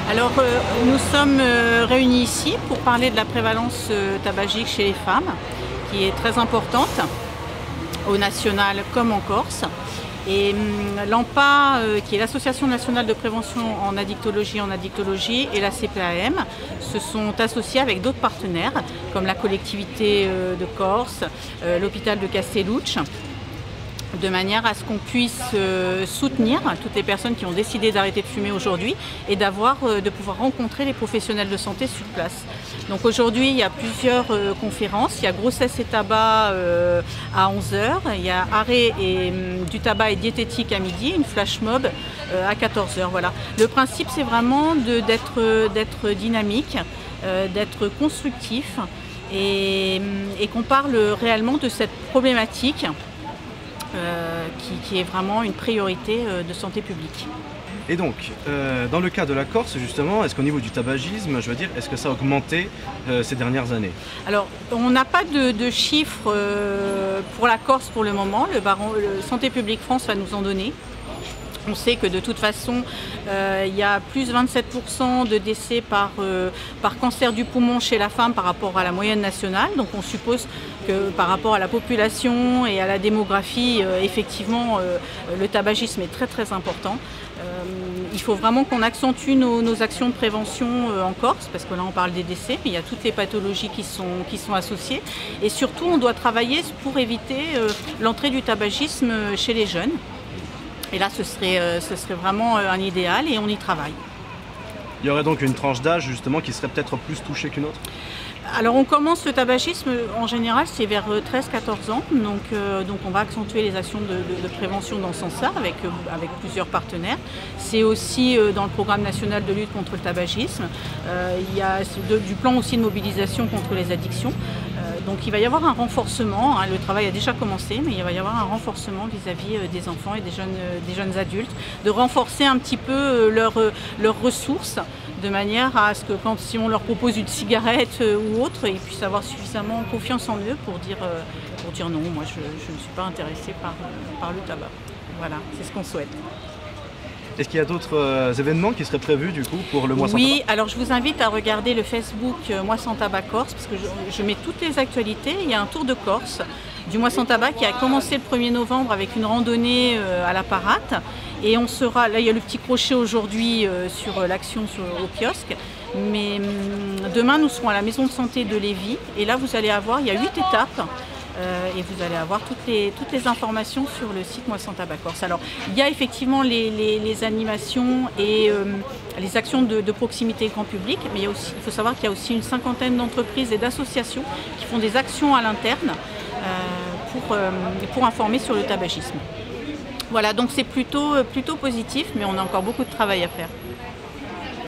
Alors, nous sommes réunis ici pour parler de la prévalence tabagique chez les femmes, qui est très importante, au national comme en Corse. Et l'ANPA, qui est l'Association nationale de prévention en addictologie, et la CPAM se sont associés avec d'autres partenaires, comme la collectivité de Corse, l'hôpital de Castellucci, de manière à ce qu'on puisse soutenir toutes les personnes qui ont décidé d'arrêter de fumer aujourd'hui et de pouvoir rencontrer les professionnels de santé sur place. Donc aujourd'hui, il y a plusieurs conférences. Il y a grossesse et tabac à 11 h, il y a arrêt du tabac et diététique à midi, une flash mob à 14 h. Voilà. Le principe, c'est vraiment d'être dynamique, d'être constructif et qu'on parle réellement de cette problématique qui est vraiment une priorité de santé publique. Et donc, dans le cas de la Corse, justement, est-ce qu'au niveau du tabagisme, je veux dire, est-ce que ça a augmenté ces dernières années? Alors, on n'a pas de chiffres pour la Corse pour le moment. Le Santé publique France va nous en donner. On sait que de toute façon, il y a plus de 27% de décès par cancer du poumon chez la femme par rapport à la moyenne nationale. Donc on suppose que par rapport à la population et à la démographie, effectivement, le tabagisme est très très important. Il faut vraiment qu'on accentue nos actions de prévention en Corse, parce que là on parle des décès, mais il y a toutes les pathologies qui sont associées. Et surtout, on doit travailler pour éviter l'entrée du tabagisme chez les jeunes. Et là, ce serait vraiment un idéal et on y travaille. Il y aurait donc une tranche d'âge justement qui serait peut-être plus touchée qu'une autre? Alors on commence le tabagisme, en général c'est vers 13-14 ans, donc on va accentuer les actions de prévention dans ce sens-là avec plusieurs partenaires. C'est aussi dans le programme national de lutte contre le tabagisme, il y a du plan aussi de mobilisation contre les addictions. Donc il va y avoir un renforcement, le travail a déjà commencé, mais il va y avoir un renforcement vis-à-vis des enfants et des jeunes adultes, de renforcer un petit peu leurs ressources, de manière à ce que si on leur propose une cigarette ou autre, ils puissent avoir suffisamment confiance en eux pour dire non, moi je ne suis pas intéressée par le tabac. Voilà, c'est ce qu'on souhaite. Est-ce qu'il y a d'autres événements qui seraient prévus du coup pour le mois sans tabac? Oui, alors je vous invite à regarder le Facebook Mois sans tabac Corse, parce que je mets toutes les actualités. Il y a un tour de Corse du Mois sans tabac qui a commencé le 1er novembre avec une randonnée à la Parate. Et on sera, là il y a le petit crochet aujourd'hui sur l'action au kiosque. Mais demain nous serons à la maison de santé de Lévis. Et là vous allez avoir, il y a 8 étapes. Et vous allez avoir toutes les informations sur le site Mois sans tabac Corse. Alors, il y a effectivement les animations et les actions de proximité grand public, mais il faut savoir qu'il y a aussi une cinquantaine d'entreprises et d'associations qui font des actions à l'interne pour informer sur le tabagisme. Voilà, donc c'est plutôt positif, mais on a encore beaucoup de travail à faire.